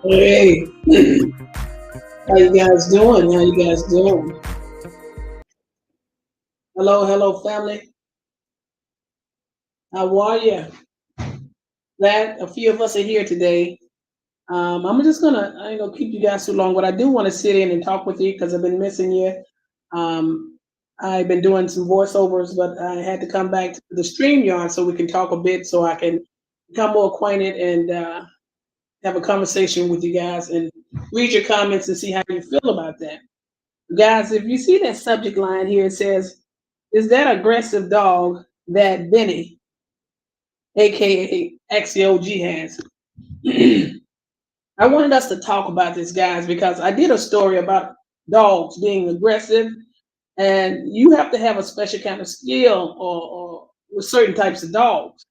Hey, how you guys doing? How you guys doing? Hello, hello, family. How are you? Glad a few of us are here today. I ain't gonna keep you guys too long, but I do want to sit in and talk with you because I've been missing you. Um, I've been doing some voiceovers, but I had to come back to the StreamYard so we can talk a bit, so I can become more acquainted and have a conversation with you guys and read your comments and see how you feel about that. Guys, if you see that subject line here, it says, "Is that aggressive dog that Benny, aka XOG, has?" I wanted us to talk about this, guys, because I did a story about dogs being aggressive, and you have to have a special kind of skill or with certain types of dogs.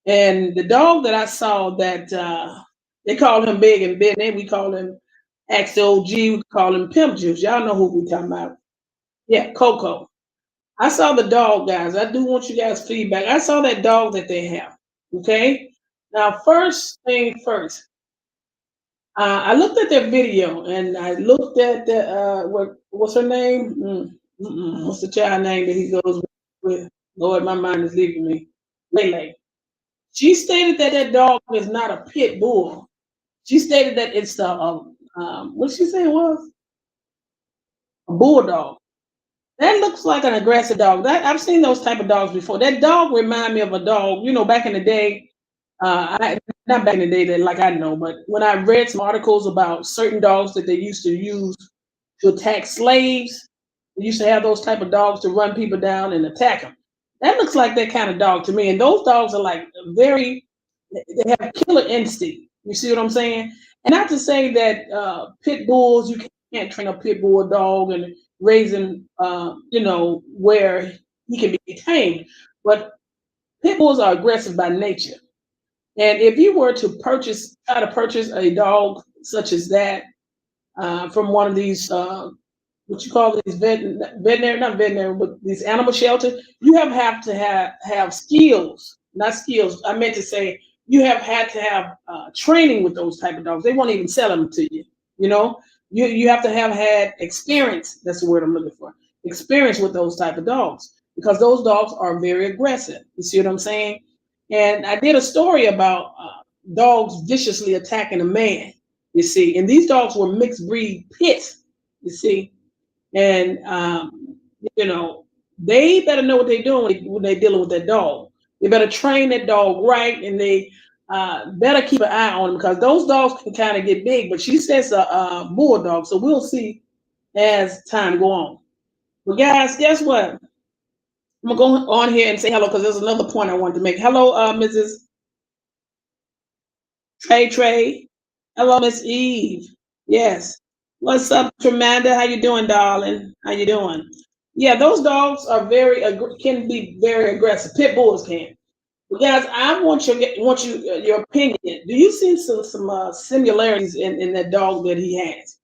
And the dog that I saw that they call him Big and Benny, we call him XOG, we call him Pimp Juice. Y'all know who we talking about. Yeah, Coco. I saw the dog, guys. I do want you guys' feedback. I saw that dog that they have. Okay. Now, first thing first, I looked at their video and I looked at the what's her name? What's the child name that he goes with? Lord, my mind is leaving me. Lele. She stated that that dog is not a pit bull. She stated that it's what did she say it was? A bulldog. That looks like an aggressive dog. That I've seen those type of dogs before. That dog remind me of a dog. You know, back in the day, not back in the day that like I know, but when I read some articles about certain dogs that they used to use to attack slaves, they used to have those type of dogs to run people down and attack them. That looks like that kind of dog to me. And those dogs are like they have killer instinct. You see what I'm saying? And not to say that pit bulls, you can't train a pit bull dog and raise him, where he can be tamed. But pit bulls are aggressive by nature. And if you were to try to purchase a dog such as that from one of these, what you call these veterinary, not veterinary, but these animal shelters, you have to have skills, not skills. I meant to say you have had to have training with those type of dogs. They won't even sell them to you. You know, you have to have had experience. That's the word I'm looking for. Experience with those type of dogs because those dogs are very aggressive. You see what I'm saying? And I did a story about dogs viciously attacking a man. You see, and these dogs were mixed breed pits. You see, and they better know what they're doing when they're dealing with that dog. They better train that dog right, and they better keep an eye on them because those dogs can kind of get big. But she says a bulldog, so we'll see as time go on. But guys, guess what? I'm gonna go on here and say hello because there's another point I wanted to make. Hello, Mrs. Trey. Hello, Miss Eve. Yes. What's up, Tremanda? How you doing, darling? How you doing? Yeah, those dogs are can be very aggressive. Pit bulls can. But guys, I want your opinion. Do you see some similarities in that dog that he has?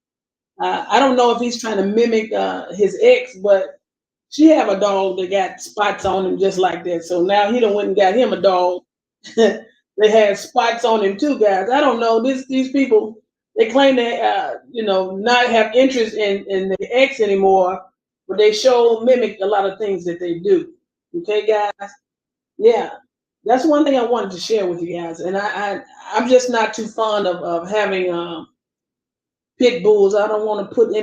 I don't know if he's trying to mimic his ex, but she have a dog that got spots on him just like that. So now he done went and got him a dog that has spots on him too, guys. I don't know. These people, they claim they not have interest in the ex anymore, but they mimic a lot of things that they do. Okay, guys? Yeah. That's one thing I wanted to share with you guys. And I'm just not too fond of having pit bulls. I don't want to put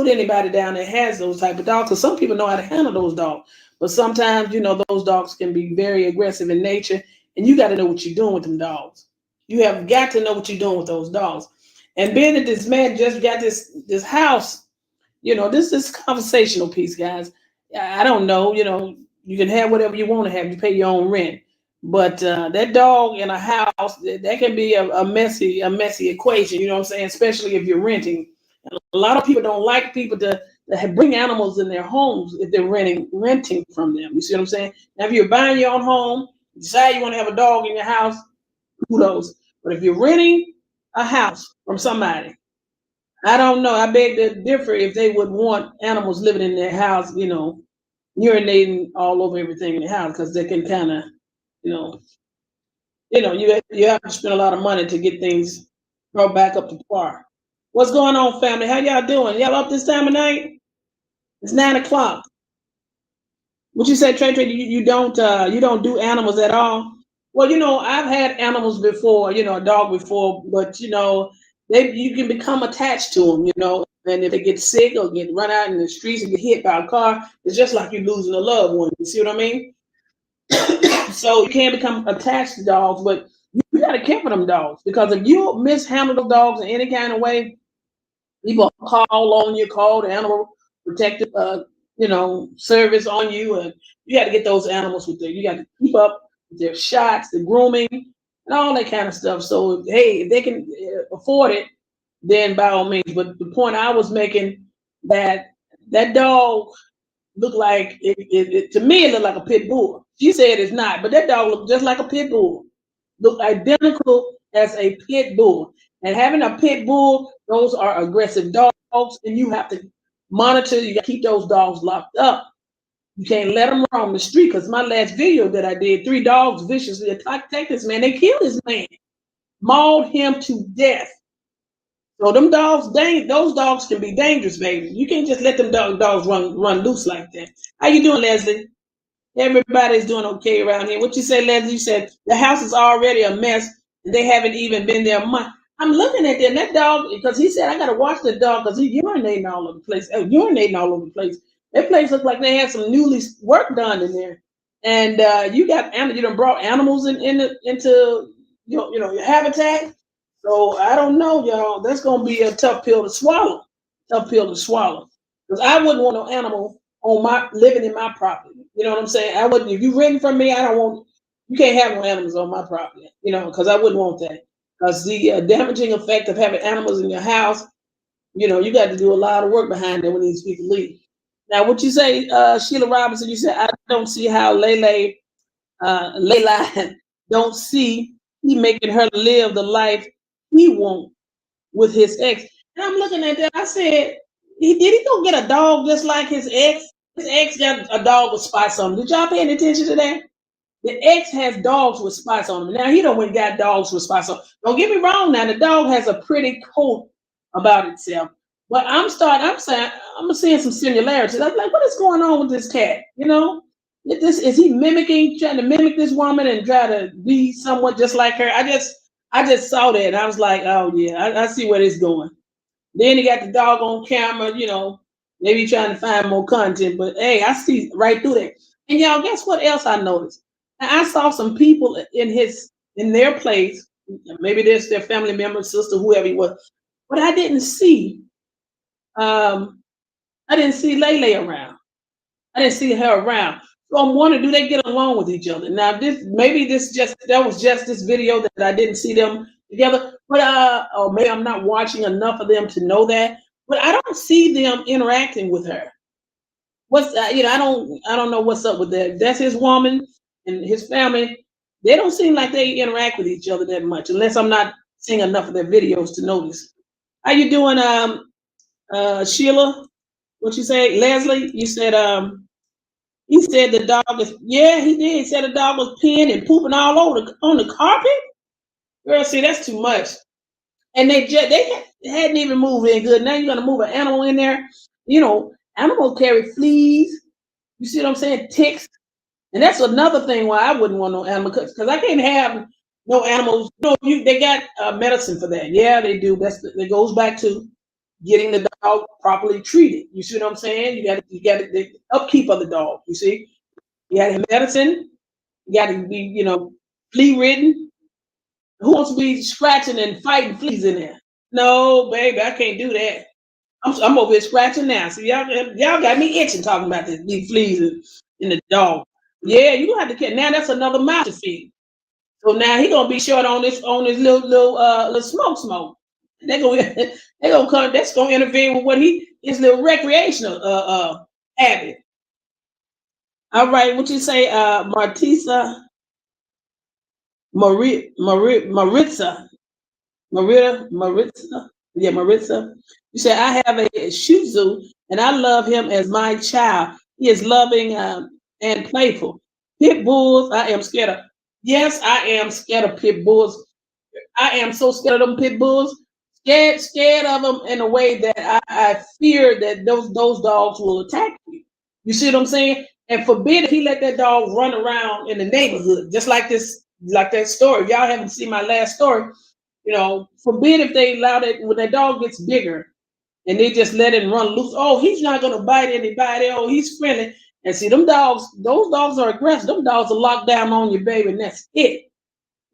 anybody down that has those type of dogs because some people know how to handle those dogs. But sometimes, those dogs can be very aggressive in nature, and you got to know what you're doing with them dogs. You have got to know what you're doing with those dogs. And being that this man just got this house, This is conversational piece, guys. I don't know. You can have whatever you want to have. You pay your own rent, but that dog in a house that can be a messy equation. You know what I'm saying? Especially if you're renting. A lot of people don't like people to bring animals in their homes if they're renting from them. You see what I'm saying? Now, if you're buying your own home, decide you want to have a dog in your house, kudos. But if you're renting a house from somebody, I don't know. I beg to differ if they would want animals living in their house, urinating all over everything in the house, because they can kind of, you know, you have to spend a lot of money to get things brought back up to par. What's going on, family? How y'all doing? Y'all up this time of night? It's 9 o'clock. What you say, Trey? You don't do animals at all? Well, I've had animals before, a dog before, but you can become attached to them, and if they get sick or get run out in the streets and get hit by a car, it's just like you're losing a loved one. You see what I mean? So you can't become attached to dogs, but you got to care for them dogs, because if you mishandle the dogs in any kind of way, people call on you, call the animal protective, service on you, and you got to get those animals you got to keep up with their shots, the grooming, and all that kind of stuff. So, hey, if they can afford it, then by all means. But the point I was making, that dog looked like to me, it looked like a pit bull. She said it's not, but that dog looked just like a pit bull. Looked identical as a pit bull. And having a pit bull, those are aggressive dogs, and you have to monitor. You got to keep those dogs locked up. You can't let them roam the street. Because my last video that I did, 3 dogs viciously attacked this man. They killed this man, mauled him to death. So those dogs can be dangerous, baby. You can't just let them dogs run loose like that. How you doing, Leslie? Everybody's doing okay around here. What you said, Leslie? You said the house is already a mess, and they haven't even been there a month. I'm looking at them, that dog, because he said I gotta watch the dog because he's urinating all over the place. That place looks like they had some newly work done in there. And you done brought animals into your habitat. So I don't know, y'all. That's gonna be a tough pill to swallow. Tough pill to swallow. Because I wouldn't want no animal living in my property. You know what I'm saying? I wouldn't. If you renting from me, I don't want. You can't have no animals on my property. Because I wouldn't want that. Because the damaging effect of having animals in your house, you got to do a lot of work behind it when these people leave. Now, what you say, Sheila Robinson? You said I don't see how Layla don't see he making her live the life he wants with his ex. And I'm looking at that. I said, did he go get a dog just like his ex? His ex got a dog with spots on him. Did y'all pay any attention to that? The ex has dogs with spots on them. Now he don't went got dogs with spots on. Don't get me wrong. Now the dog has a pretty coat about itself, but I'm seeing some similarities. I'm like, what is going on with this cat? Is he trying to mimic this woman and try to be somewhat just like her? I just saw that and I was like, oh yeah, I see where this is going. Then he got the dog on camera, maybe trying to find more content. But hey, I see right through that. And y'all, guess what else I noticed? I saw some people in their place. Maybe there's their family member, sister, whoever he was, but I didn't see. I didn't see Lele around. I didn't see her around. So I'm wondering, do they get along with each other? Now, that was just this video that I didn't see them together. But or maybe I'm not watching enough of them to know that. But I don't see them interacting with her. I don't know what's up with that. That's his woman and his family. They don't seem like they interact with each other that much, unless I'm not seeing enough of their videos to notice. How you doing, Sheila? What you say, Leslie? You said he said the dog is, yeah, he did. He said the dog was peeing and pooping all over on the carpet. Girl, see, that's too much. And they hadn't even moved in good. Now you're gonna move an animal in there. Animals carry fleas. You see what I'm saying? Ticks. And that's another thing why I wouldn't want no animal, because I can't have no animals. They got medicine for that. Yeah, they do. That goes back to getting the dog properly treated. You see what I'm saying? You got the upkeep of the dog. You see, you got to have medicine. You got to be, flea ridden. Who wants to be scratching and fighting fleas in there? No, baby, I can't do that. I'm over here scratching now. So y'all got me itching talking about this, these fleas in the dog. Yeah, you gonna have to get now. That's another mouth to feed. So now he gonna be short on this little smoke. They gonna they gonna come. That's gonna interfere with what his little recreational habit. All right, what you say, Maritza, Maritza, yeah, Maritza. You said I have a Shih Tzu and I love him as my child. He is loving and playful. Pit bulls, I am scared of. Yes, I am scared of pit bulls. I am so scared of them pit bulls. Scared of them in a way that I fear that those dogs will attack you. You see what I'm saying? And forbid if he let that dog run around in the neighborhood, just like like that story. If y'all haven't seen my last story, forbid if they allow that when that dog gets bigger and they just let him run loose. Oh, he's not gonna bite anybody. Oh, he's friendly. And see, those dogs are aggressive. Them dogs are locked down on you, baby, and that's it.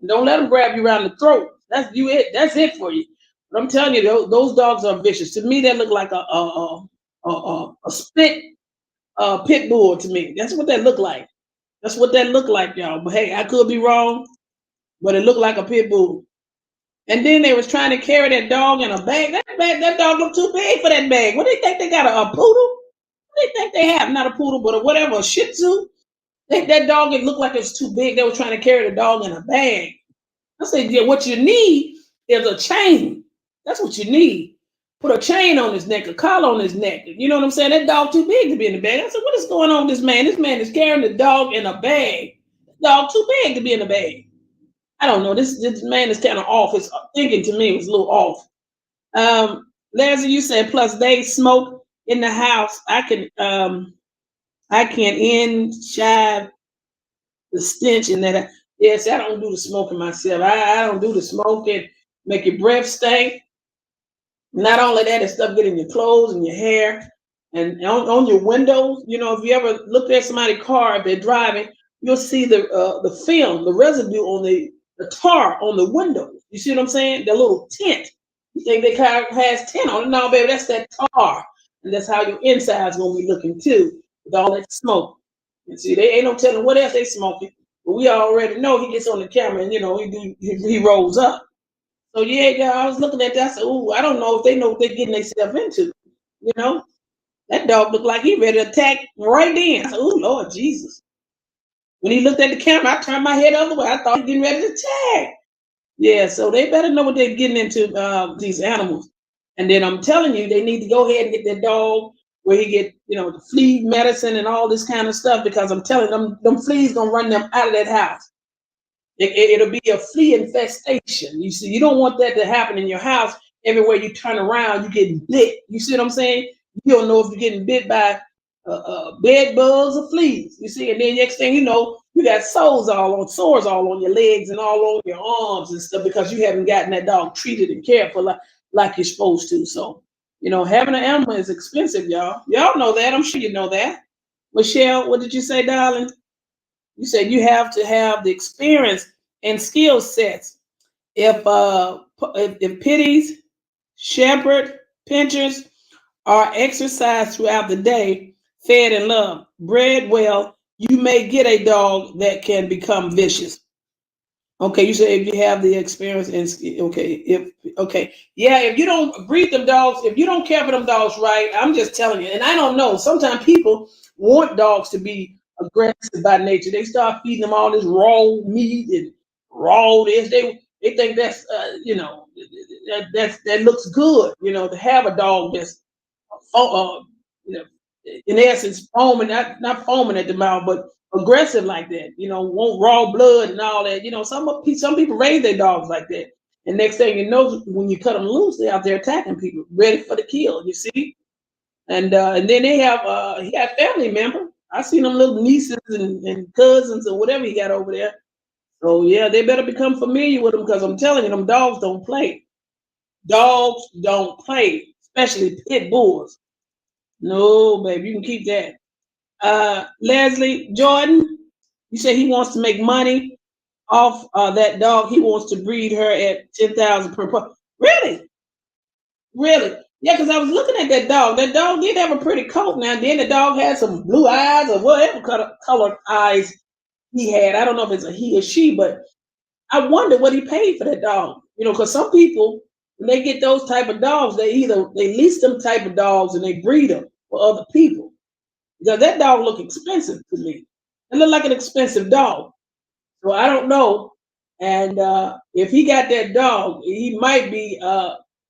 Don't let them grab you around the throat. That's you. That's it for you. But I'm telling you, those dogs are vicious. To me, they look like a spit pit bull. To me, that's what they look like. That's what that look like, y'all. But hey, I could be wrong, but it looked like a pit bull. And then they was trying to carry that dog in a bag. That dog looked too big for that bag. What do they think they got a poodle? What do they think they have? Not a poodle, but whatever, a Shih Tzu. That dog, it looked like it was too big. They were trying to carry the dog in a bag. I said, yeah, what you need is a chain. That's what you need. Put a chain on his neck, a collar on his neck. You know what I'm saying? That dog too big to be in the bag. I said, what is going on with this man? This man is carrying the dog in a bag. Dog too big to be in a bag. I don't know. This man is kind of off. His thinking to me was a little off. Leslie, you said plus they smoke in the house. I can shive the stench in that. Yes, I don't do the smoking myself. I don't do the smoking. Make your breath stink. Not only that, it's stuff getting your clothes and your hair and on your windows. If you ever look at somebody's car, if they're driving, you'll see the film, the residue on the tar on the window. You see what I'm saying? The little tint. You think the car has tint on it? No, baby, that's that tar. And that's how your inside's gonna be looking too, with all that smoke. And see, they ain't no telling what else they smoking. But we already know he gets on the camera and he rolls up. So yeah, I was looking at that. I said, "Ooh, I don't know if they know what they're getting themselves into." That dog looked like he ready to attack right then. I said, "Ooh, Lord Jesus!" When he looked at the camera, I turned my head the other way. I thought he was getting ready to attack. Yeah, so they better know what they're getting into, these animals. And then I'm telling you, they need to go ahead and get their dog where he get, the flea medicine and all this kind of stuff, because I'm telling them fleas gonna run them out of that house. It'll be a flea infestation. You see, you don't want that to happen in your house. Everywhere you turn around, you getting bit. You see what I'm saying? You don't know if you're getting bit by bed bugs or fleas. You see, and then next thing you know, you got sores all on your legs and all on your arms and stuff, because you haven't gotten that dog treated and cared for like you're supposed to. So, having an animal is expensive, y'all. Y'all know that. I'm sure you know that. Michelle, what did you say, darling? You said you have to have the experience and skill sets. If pitties, shepherd, pinchers are exercised throughout the day, fed and loved, bred well, you may get a dog that can become vicious. Okay, you say if you have the experience and yeah, if you don't breed them dogs, if you don't care for them dogs right, I'm just telling you. And I don't know. Sometimes people want dogs to be aggressive by nature. They start feeding them all this raw meat and raw this. They think that's that looks good. To have a dog that's you know, in essence, foaming, not foaming at the mouth, but aggressive like that. Want raw blood and all that. Some people raise their dogs like that, and next thing you know, when you cut them loose, they're out there attacking people, ready for the kill. You see, and then they have he got family member. I seen them little nieces and cousins or whatever he got over there. So yeah, they better become familiar with them, because I'm telling you, them dogs don't play. Dogs don't play, especially pit bulls. No, baby, you can keep that. Leslie Jordan, you say he wants to make money off that dog. He wants to breed her at 10,000 per pup. Really? Really? Yeah, because I was looking at that dog. That dog did have a pretty coat now. Then the dog had some blue eyes or whatever color eyes he had. I don't know if it's a he or she, but I wonder what he paid for that dog. You know, because some people, when they get those type of dogs, they lease them type of dogs and they breed them for other people. Because that dog looked expensive to me. It looked like an expensive dog. So I don't know. And if he got that dog, he might be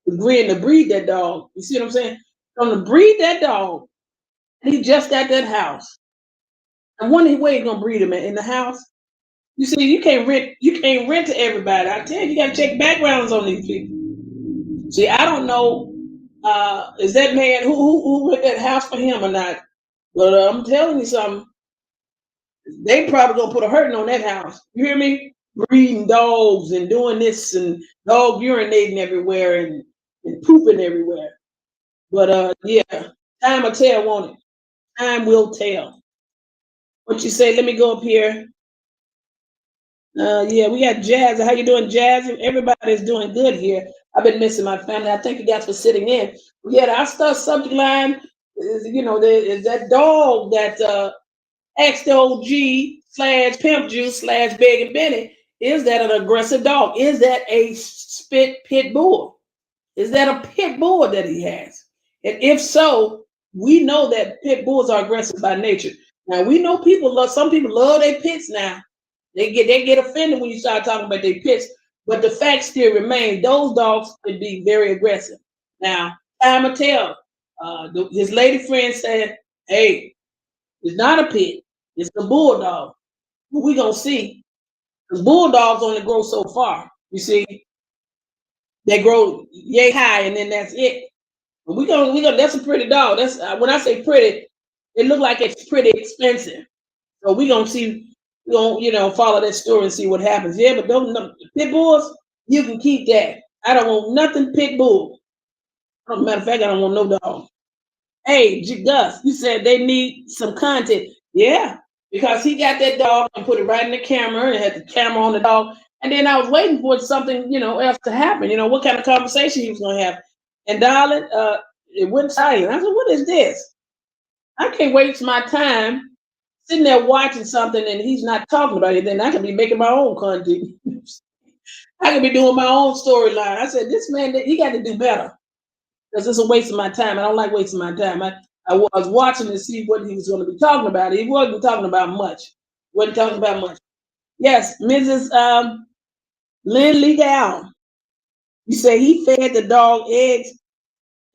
agreeing to breed that dog. You see what I'm saying? Going to breed that dog. And he just got that house. I wonder where he's gonna breed him at, in the house. You see, you can't rent to everybody. I tell you, you gotta check backgrounds on these people. See, I don't know, is that man who rent that house for him or not? But I'm telling you something, they probably gonna put a hurting on that house. You hear me? Breeding dogs and doing this and dog urinating everywhere and pooping everywhere. But yeah, time will tell, won't it? Time will tell. What you say? Let me go up here. Yeah, we got Jazz. How you doing, Jazz? Everybody's doing good here. I've been missing my family. I thank you guys for sitting in. Yeah, our stuff subject line is, is that dog that asked the OG slash pimp juice slash Big and Benny. Is that an aggressive dog? Is that a spit pit bull? Is that a pit bull that he has? And if so, we know that pit bulls are aggressive by nature. Now we know some people love their pits now. They get offended when you start talking about their pits, but the fact still remains those dogs could be very aggressive. Now, time will tell. His lady friend said, "Hey, it's not a pit; it's a bulldog." We gonna see, because bulldogs only grow so far. You see, they grow yay high, and then that's it. But we gonna. That's a pretty dog. That's when I say pretty, it look like it's pretty expensive. So we gonna see. We gonna follow that story and see what happens. Yeah, but don't no, pit bulls. You can keep that. I don't want nothing pit bull. Matter of fact, I don't want no dog. Hey, Gus, you said they need some content. Yeah, because he got that dog and put it right in the camera and had the camera on the dog. And then I was waiting for something, else to happen. What kind of conversation he was gonna have. And darling, it went silent. I said, "What is this? I can't waste my time sitting there watching something and he's not talking about it. Then I could be making my own content. I could be doing my own storyline." I said, "This man, he got to do better because it's a waste of my time. I don't like wasting my time." I was watching to see what he was going to be talking about. He wasn't talking about much. Wasn't talking about much. Yes, Mrs. Lynn Legal. You say he fed the dog eggs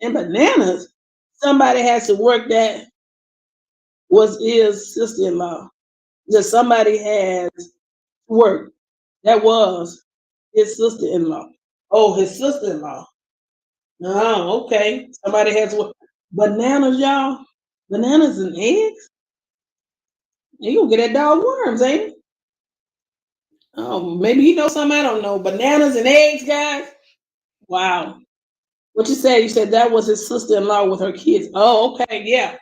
and bananas. Somebody has to work that was his sister-in-law. That somebody has work that was his sister-in-law. Oh, his sister-in-law. Oh, okay. Somebody has work. Bananas, y'all. Bananas and eggs. You gonna get that dog worms, ain't it? Oh, maybe you know something I don't know. Bananas and eggs, guys. Wow. What you said? You said that was his sister-in-law with her kids. Oh, okay, yeah.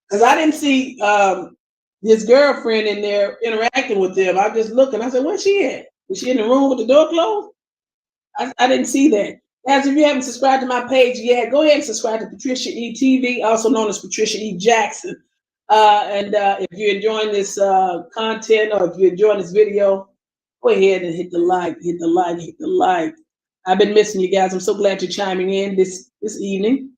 Because I didn't see his girlfriend in there interacting with them. I just looking. I said, "Where's she at? Is she in the room with the door closed?" I didn't see that. Guys, if you haven't subscribed to my page yet, go ahead and subscribe to PatriciaE-TV, also known as Patricia E. Jackson. And if you're enjoying this content, or if you're enjoying this video, go ahead and hit the like, hit the like, hit the like. I've been missing you guys. I'm so glad you're chiming in this evening,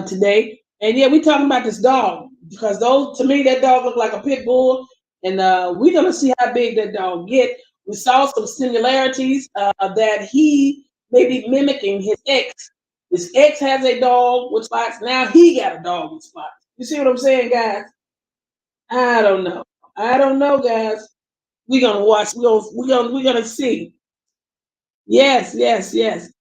today. And yeah, we're talking about this dog because to me, that dog looked like a pit bull, and we're gonna see how big that dog get. We saw some similarities that he may be mimicking his ex. His ex has a dog with spots. Now he got a dog with spots. You see what I'm saying, guys? I don't know. I don't know, guys. We're gonna watch. We're gonna see. Yes, yes, yes.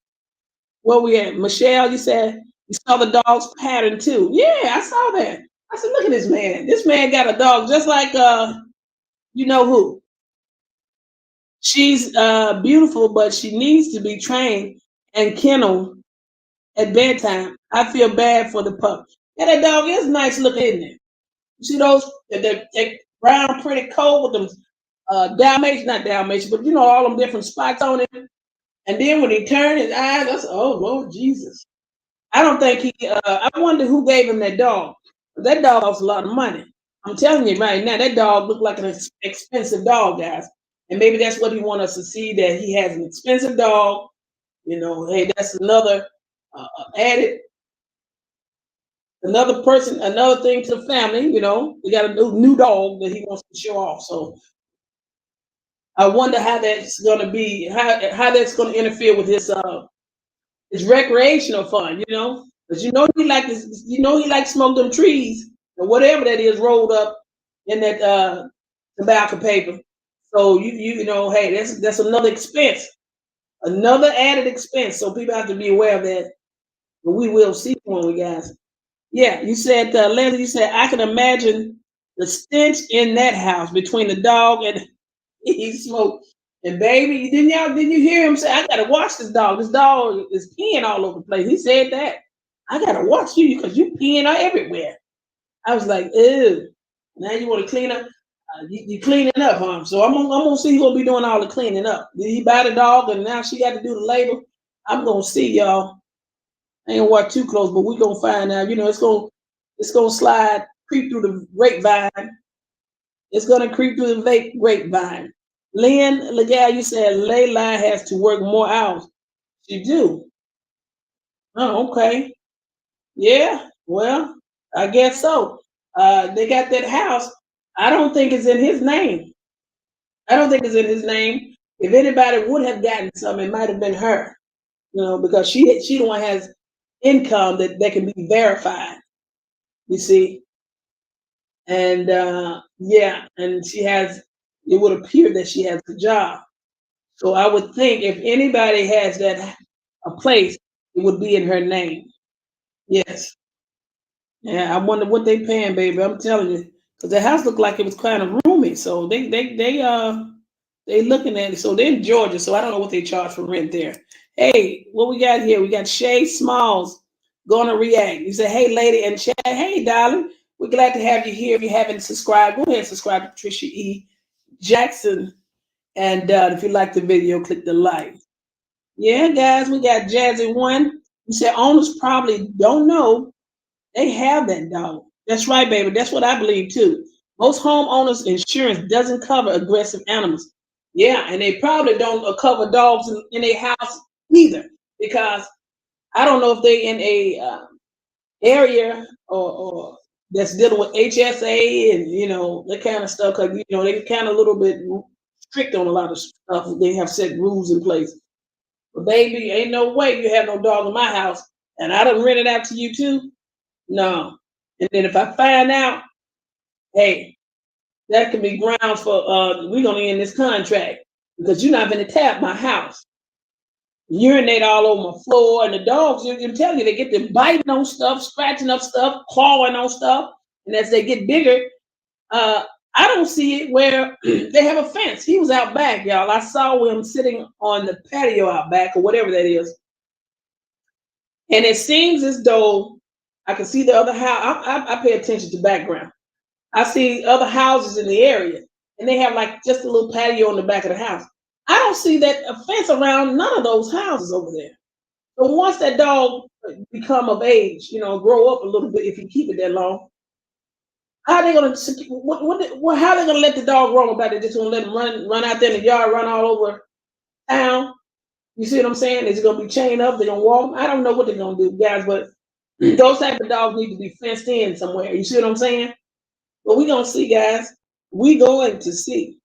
Where we at? Michelle, you said you saw the dog's pattern too. Yeah, I saw that. I said, "Look at this man. This man got a dog just like you know who. She's beautiful, but she needs to be trained and kenneled at bedtime. I feel bad for the pup." Yeah, that dog is nice looking, isn't it? You see those that brown pretty coat with them Dalmatian, not Dalmatian, but all them different spots on it. And then when he turned his eyes, I said, "Oh Lord Jesus." I don't think he. I wonder who gave him that dog. That dog costs a lot of money. I'm telling you right now, that dog looked like an expensive dog, guys. And maybe that's what he wants us to see, that he has an expensive dog. You know, hey, that's another added, another person, another thing to the family. You know, we got a new dog that he wants to show off. So I wonder how that's going to be, how that's going to interfere with his recreational fun. You know, because you know he like this, you know he like smoke them trees or whatever that is rolled up in that tobacco paper. So you know, hey, that's another expense, another added expense. So people have to be aware of that. But we will see one, we guys. Yeah, you said, Leslie, you said, I can imagine the stench in that house between the dog and he smoked. And baby, didn't you hear him say, I gotta watch this dog. This dog is peeing all over the place. He said that. I gotta watch you because you peeing everywhere. I was like, ew. Now you want to clean up? You cleaning up, huh? So I'm gonna see who gonna be doing all the cleaning up. Did he buy the dog and now she got to do the labor? I'm gonna see, y'all. I ain't gonna watch too close, but we gonna find out. You know, it's gonna slide, creep through the grapevine. It's gonna creep through the grapevine. Lynn Legal, you said Layla has to work more hours. She do. Oh, okay. Yeah. Well, I guess so. They got that house. I don't think it's in his name. I don't think it's in his name. If anybody would have gotten some, it might have been her. You know, because she the one has income that can be verified. You see, and yeah, and she has. It would appear that she has a job. So I would think if anybody has that a place, it would be in her name. Yes. Yeah, I wonder what they paying, baby. I'm telling you, because the house looked like it was kind of roomy. So they looking at it. So they're in Georgia. So I don't know what they charge for rent there. Hey, what we got here? We got Shay Smalls going to react. You say, hey, lady, and chat. Hey, darling, we're glad to have you here. If you haven't subscribed, go ahead and subscribe to Patricia E. Jackson. And if you like the video, click the like. Yeah, guys, we got Jazzy One. You said owners probably don't know they have that dog. That's right, baby. That's what I believe too. Most homeowners insurance doesn't cover aggressive animals. Yeah, and they probably don't cover dogs in their house either, because I don't know if they in a area or that's dealing with HSA and you know that kind of stuff. Because you know they kind of a little bit strict on a lot of stuff. They have set rules in place. But baby, ain't no way you have no dog in my house, and I done rent it out to you too. No. And then if I find out, hey, that could be grounds for we're gonna end this contract because you're not gonna tap my house. Urinate all over my floor, and the dogs, you can tell you, they get to biting on stuff, scratching up stuff, clawing on stuff. And as they get bigger, I don't see it where they have a fence. He was out back, y'all. I saw him sitting on the patio out back or whatever that is. And it seems as though I can see the other house. I pay attention to background. I see other houses in the area, and they have like just a little patio in the back of the house. I don't see that a fence around none of those houses over there. So once that dog become of age, you know, grow up a little bit, if you keep it that long, how are they gonna how are they gonna let the dog roam about it? Just gonna let him run out there in the yard, run all over town? You see what I'm saying? Is it gonna be chained up? They're gonna walk? I don't know what they're gonna do, guys, but those type of dogs need to be fenced in somewhere. You see what I'm saying? But we're gonna see, guys. We're going to see.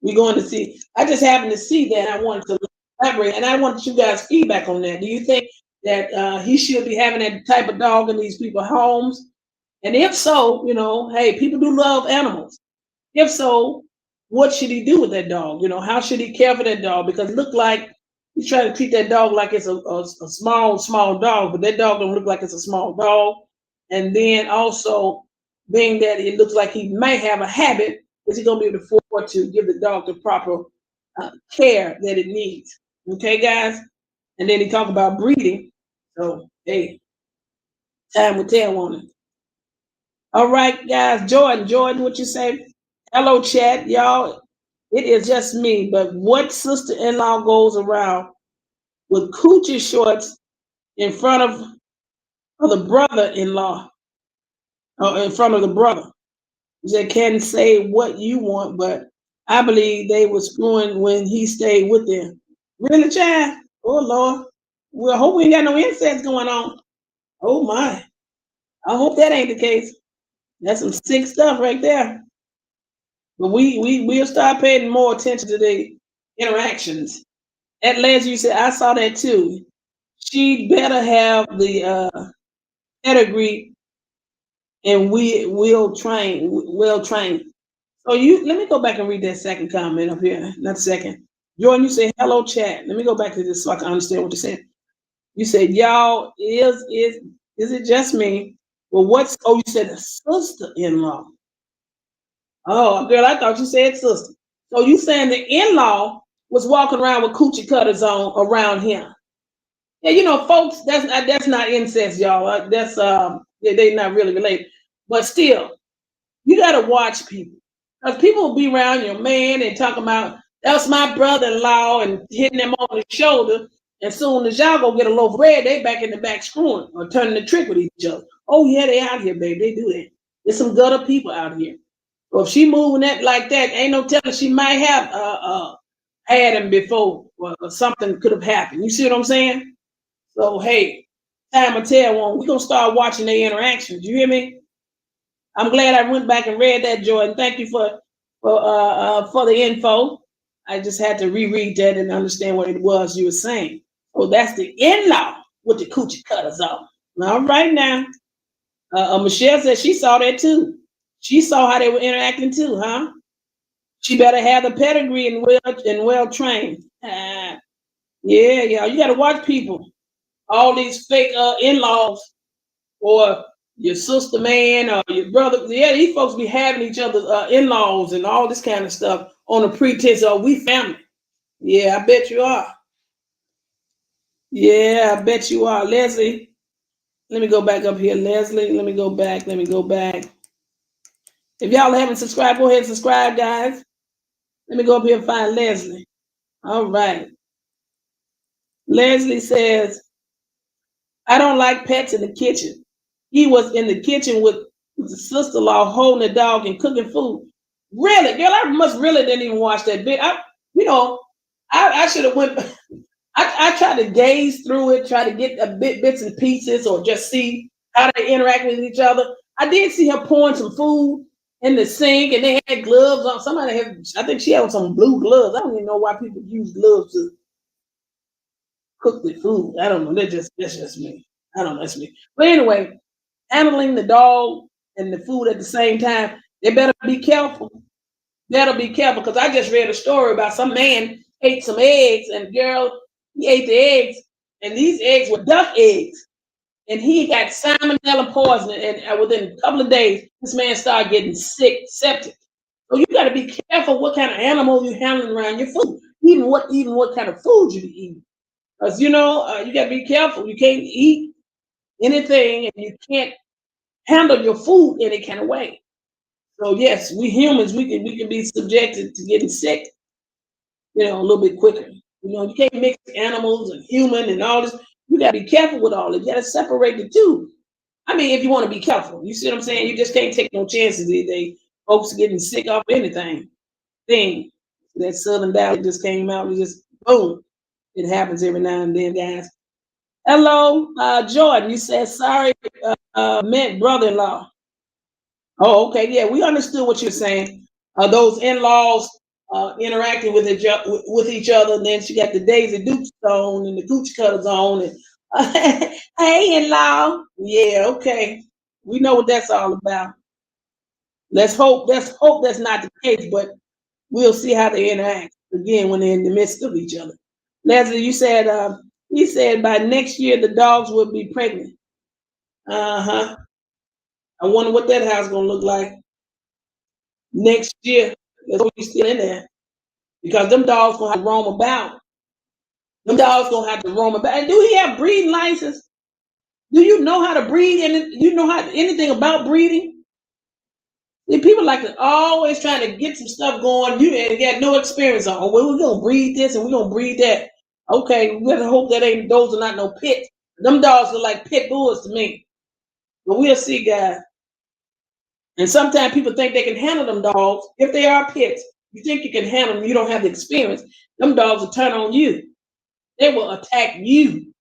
We're going to see. I just happened to see that. I wanted to elaborate, and I want you guys' feedback on that. Do you think that he should be having that type of dog in these people's homes? And if so, you know, hey, people do love animals. If so, what should he do with that dog? You know, how should he care for that dog? Because it looked like he's trying to treat that dog like it's a small dog, but that dog don't look like it's a small dog. And then also, being that it looks like he might have a habit, is he going to be able to afford to give the dog the proper care that it needs? Okay, guys? And then he talked about breeding. So, hey, time will tell on it. All right, guys. Jordan, what you say? Hello, chat, y'all. It is just me, but what sister-in-law goes around with coochie shorts in front of of the brother-in-law, in front of the brother. He said, "Can't say what you want, but I believe they was screwing when he stayed with them." Really, child? Oh Lord. Well, I hope we ain't got no incest going on. Oh my. I hope that ain't the case. That's some sick stuff right there. But we'll start paying more attention to the interactions. At last, you said, I saw that too. She better have the pedigree and we will train, well trained. So let me go back and read that second comment up here. Not second. Jordan, you said hello chat. Let me go back to this so I can understand what you're saying. You said, y'all, is it just me? Well, you said a sister-in-law. Oh, girl, I thought you said sister. So you saying the in-law was walking around with coochie cutters on around him? Yeah, folks, that's not incest, y'all. That's they not really related. But still, you gotta watch people. Because people will be around your man and talking about that's my brother-in-law and hitting them on the shoulder. And soon as y'all go get a loaf of bread, they back in the back screwing or turning the trick with each other. Oh yeah, they out here, baby. They do that. There's some gutter people out here. Well, if she moving that like that, ain't no telling she might have had him before or something could have happened. You see what I'm saying? So hey, time will tell. We're gonna start watching their interactions. You hear me? I'm glad I went back and read that, Jordan. Thank you for the info. I just had to reread that and understand what it was you were saying. Oh, that's the in-law with the coochie cutters on. All right now. Michelle said she saw that too. She saw how they were interacting too, huh? She better have the pedigree and well trained. Yeah, you got to watch people. All these fake in-laws or your sister man or your brother. Yeah, these folks be having each other's in-laws and all this kind of stuff on the pretense of we family. Yeah, I bet you are. Yeah, I bet you are. Leslie, let me go back up here. Leslie, let me go back. If y'all haven't subscribed, go ahead and subscribe, guys. Let me go up here and find Leslie. All right. Leslie says, I don't like pets in the kitchen. He was in the kitchen with the sister-in-law holding the dog and cooking food. Really, girl, I must really didn't even watch that bit. I should have went. I tried to gaze through it, try to get bits and pieces, or just see how they interact with each other. I did see her pouring some food in the sink, and they had gloves on. Somebody had, I think she had some blue gloves. I don't even know why people use gloves to cook the food. I don't know. That's just me. I don't know. That's me. But anyway, handling the dog and the food at the same time, they better be careful. Better be careful because I just read a story about some man ate some eggs and girl, he ate the eggs and these eggs were duck eggs and he got salmonella poisoning and within a couple of days, this man started getting sick, septic. So you got to be careful what kind of animal you're handling around your food, even what kind of food you be eating. Because you got to be careful. You can't eat anything and you can't handle your food any kind of way. So yes, we humans, we can be subjected to getting sick, a little bit quicker. You can't mix animals and human and all this. You gotta be careful with all this. You gotta separate the two. I mean, if you want to be careful, you see what I'm saying? You just can't take no chances these days. Folks getting sick off anything. That Southern Valley just came out and just boom. It happens every now and then, guys. Hello, Jordan. You said sorry, meant brother-in-law. Oh, okay. Yeah, we understood what you're saying. Those in-laws interacting with each other. And then she got the Daisy Dukes on and the coochie cutters on. And hey, in-law. Yeah, okay. We know what that's all about. Let's hope that's not the case, but we'll see how they interact again when they're in the midst of each other. Leslie, you said he said by next year the dogs will be pregnant. Uh-huh. I wonder what that house gonna look like next year. Let's hope he's still in there. Because them dogs gonna have to roam about. And do he have breeding license? Do you know how to breed and you know how anything about breeding? And people like to always trying to get some stuff going. You ain't got no experience on. Well, we're gonna breed this and we're gonna breed that. Okay, we gotta hope those are not no pits. Them dogs are like pit bulls to me. But we'll see, guys. And sometimes people think they can handle them dogs. If they are pets, you think you can handle them, you don't have the experience. Them dogs will turn on you. They will attack you.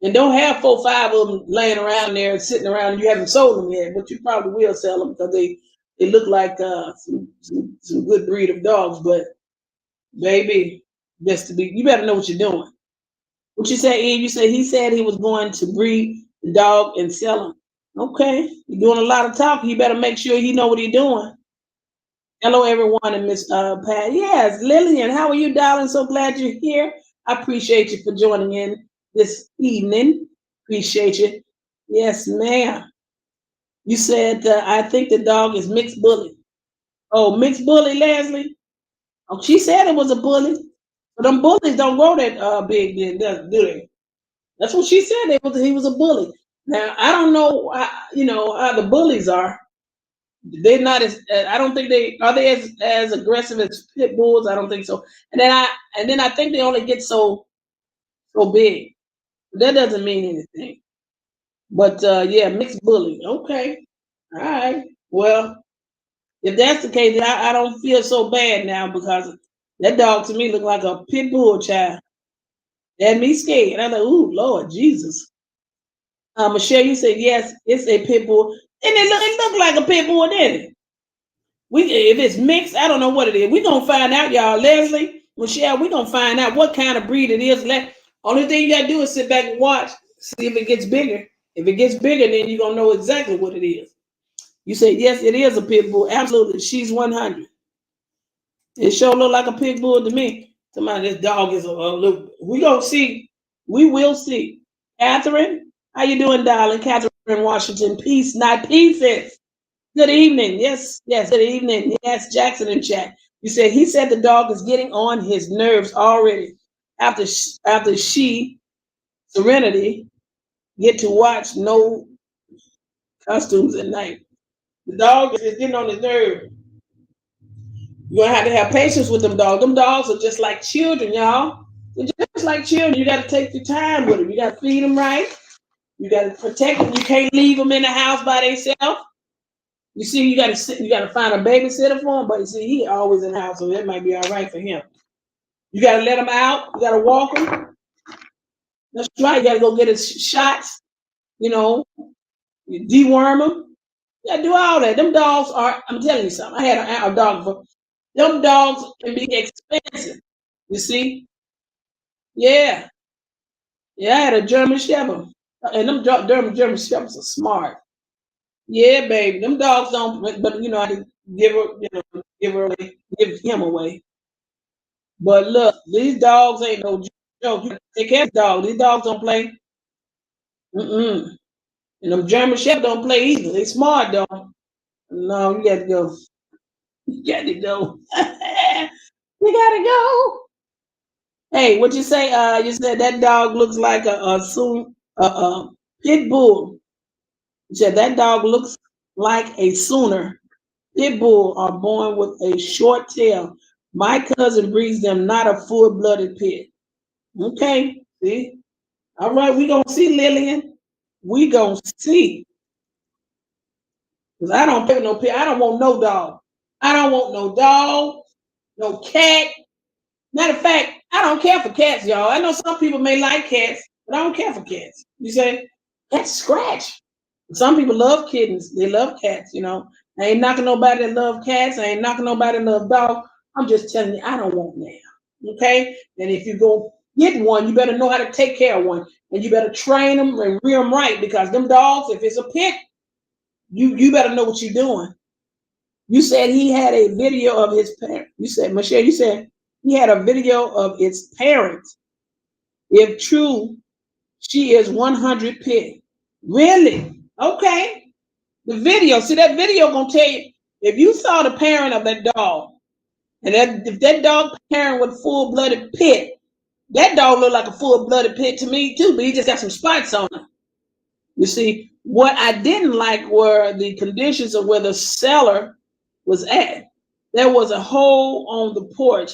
And don't have 4, 5 of them laying around there and sitting around and you haven't sold them yet, but you probably will sell them because they look like some good breed of dogs. But baby, you better know what you're doing. What you say, Eve? You said he said he was going to breed the dog and sell him. Okay, you're doing a lot of talking. You better make sure you know what you're doing. Hello, everyone, and Miss Pat. Yes, Lillian, how are you, darling? So glad you're here. I appreciate you for joining in this evening. Appreciate you. Yes, ma'am. You said I think the dog is mixed bully. Oh, mixed bully, Leslie. Oh, she said it was a bully. But them bullies don't grow that big, then, do they? That's what she said. He was a bully. Now I don't know, how the bullies are. They're not as. I don't think they are. They as aggressive as pit bulls. I don't think so. And then I think they only get so big. That doesn't mean anything. But yeah, mixed bully. Okay. All right. Well, if that's the case, then I don't feel so bad now because that dog to me looked like a pit bull child. That had me scared. I'm like, ooh, Lord Jesus. Michelle, you said yes, it's a pit bull. And it looked like a pit bull, didn't it? If it's mixed, I don't know what it is. We're gonna find out, y'all. Leslie, Michelle, we're gonna find out what kind of breed it is. Only thing you gotta do is sit back and watch, see if it gets bigger. If it gets bigger, then you're gonna know exactly what it is. You say yes, it is a pit bull. Absolutely, she's 100. It sure look like a pit bull to me. Somebody, this dog is a little. We gonna see. We will see. Catherine, how you doing, darling? Catherine Washington, peace, not pieces. Good evening. Yes, good evening. Yes, Jackson in chat. You said he said the dog is getting on his nerves already after she, Serenity, get to watch no costumes at night. The dog is getting on his nerves. You're gonna have to have patience with them dogs. Them dogs are just like children, y'all. They're just like children. You got to take your time with them. You got to feed them right. You got to protect them. You can't leave them in the house by themselves. You see, you got to find a babysitter for him. But you see, he always in the house, so that might be all right for him. You got to let him out. You got to walk him. That's right. You got to go get his shots. You deworm him. You got to do all that. Them dogs are. I'm telling you something. I had a dog before. Them dogs can be expensive. You see? Yeah. Yeah, I had a German Shepherd. And them German Shepherds are smart. Yeah, baby. Them dogs don't, but I can give him away. But look, these dogs ain't no joke. You take care of dogs. These dogs don't play. And them German Shepherds don't play either. They smart though. No, you got to go. You got to go. You got to go. Hey, what you say? You said that dog looks like a pit bull. You said that dog looks like a Sooner. Pit bull are born with a short tail. My cousin breeds them, not a full-blooded pit. Okay, see? All right, we gonna see, Lillian. We gonna see. Because I don't play with no pit. I don't want no dog. I don't want no dog, no cat. Matter of fact, I don't care for cats, y'all. I know some people may like cats, but I don't care for cats. You say, cats scratch. Some people love kittens. They love cats, I ain't knocking nobody that love cats. I ain't knocking nobody that love dogs. I'm just telling you, I don't want them. Okay? And if you go get one, you better know how to take care of one. And you better train them and rear them right, because them dogs, if it's a pit, you better know what you're doing. You said he had a video of his parents. You said, Michelle, you said he had a video of its parents. If true, she is 100 pit. Really? Okay. The video, see that video gonna tell you, if you saw the parent of that dog, and if that dog parent with full-blooded pit, that dog looked like a full-blooded pit to me too, but he just got some spots on him. You see, what I didn't like were the conditions of where the seller was at. There was a hole on the porch,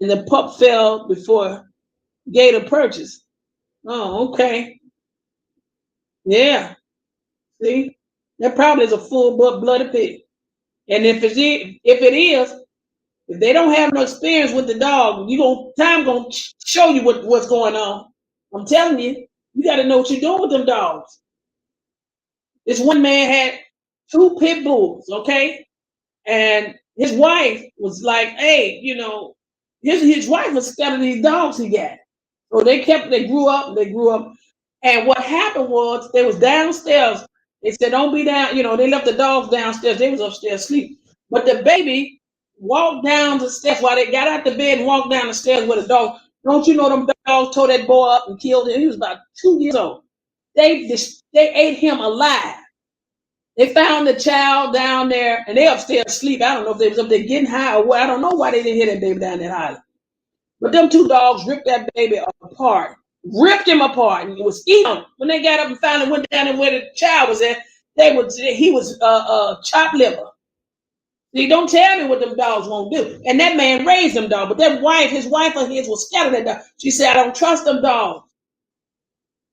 and the pup fell before gate of purchase. Oh, okay. Yeah. See, that probably is a full blooded pig. And if they don't have no experience with the dog, time gonna show you what's going on. I'm telling you, you got to know what you're doing with them dogs. This one man had 2 pit bulls, okay, and his wife was like, "Hey, his wife was scared of these dogs he got." So they grew up, and what happened was they was downstairs. They said, "Don't be down." They left the dogs downstairs. They was upstairs asleep, but the baby walked down the steps while they got out the bed and walked down the stairs with a dog. Don't you know them dogs tore that boy up and killed him? He was about 2 years old. They ate him alive. They found the child down there, and they upstairs asleep. I don't know if they was up there getting high or what. I don't know why they didn't hear that baby down that high. But them 2 dogs ripped that baby apart, ripped him apart, and it was eating him. When they got up and finally went down and where the child was at, he was chopped liver. See, don't tell me what them dogs won't do. And that man raised them dogs, but his wife of his was scared of that dog. She said, "I don't trust them dogs."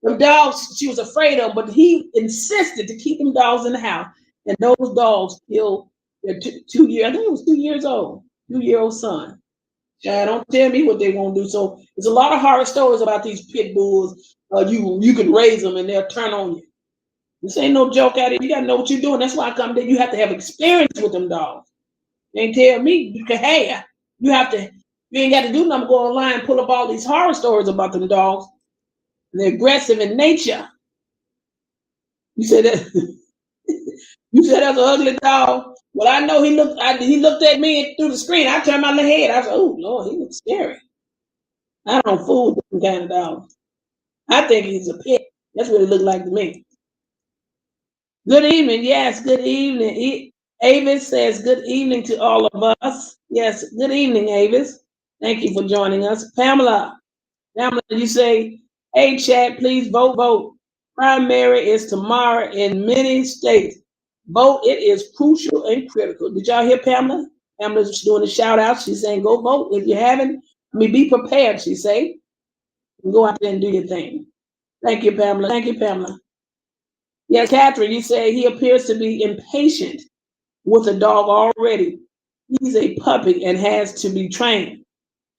Them dogs, she was afraid of, but he insisted to keep them dogs in the house. And those dogs killed their 2 year, I think it was 2 years old, 2-year-old son. Yeah, don't tell me what they won't do. So there's a lot of horror stories about these pit bulls. You can raise them and they'll turn on you. This ain't no joke out here. You gotta know what you're doing. That's why I come there. You have to have experience with them dogs. They ain't tell me you can have. You ain't got to do nothing. Go online and pull up all these horror stories about them dogs. They're aggressive in nature. You said that. You said that's an ugly dog. Well, I know he looked at me through the screen. I turned my head. I said, "Oh Lord, he looks scary." I don't fool with them kind of dogs. I think he's a pet. That's what it looked like to me. Good evening. Yes, good evening. Avis says good evening to all of us. Yes, good evening, Avis. Thank you for joining us. Pamela, you say, "Hey, chat, please vote. Primary is tomorrow in many states. Vote. It is crucial and critical." Did y'all hear Pamela? Pamela's doing a shout out. She's saying, "Go vote. If you haven't, be prepared," she say. Go out there and do your thing. Thank you, Pamela. Thank you, Pamela. Yes, Catherine, you say he appears to be impatient with a dog already. He's a puppy and has to be trained.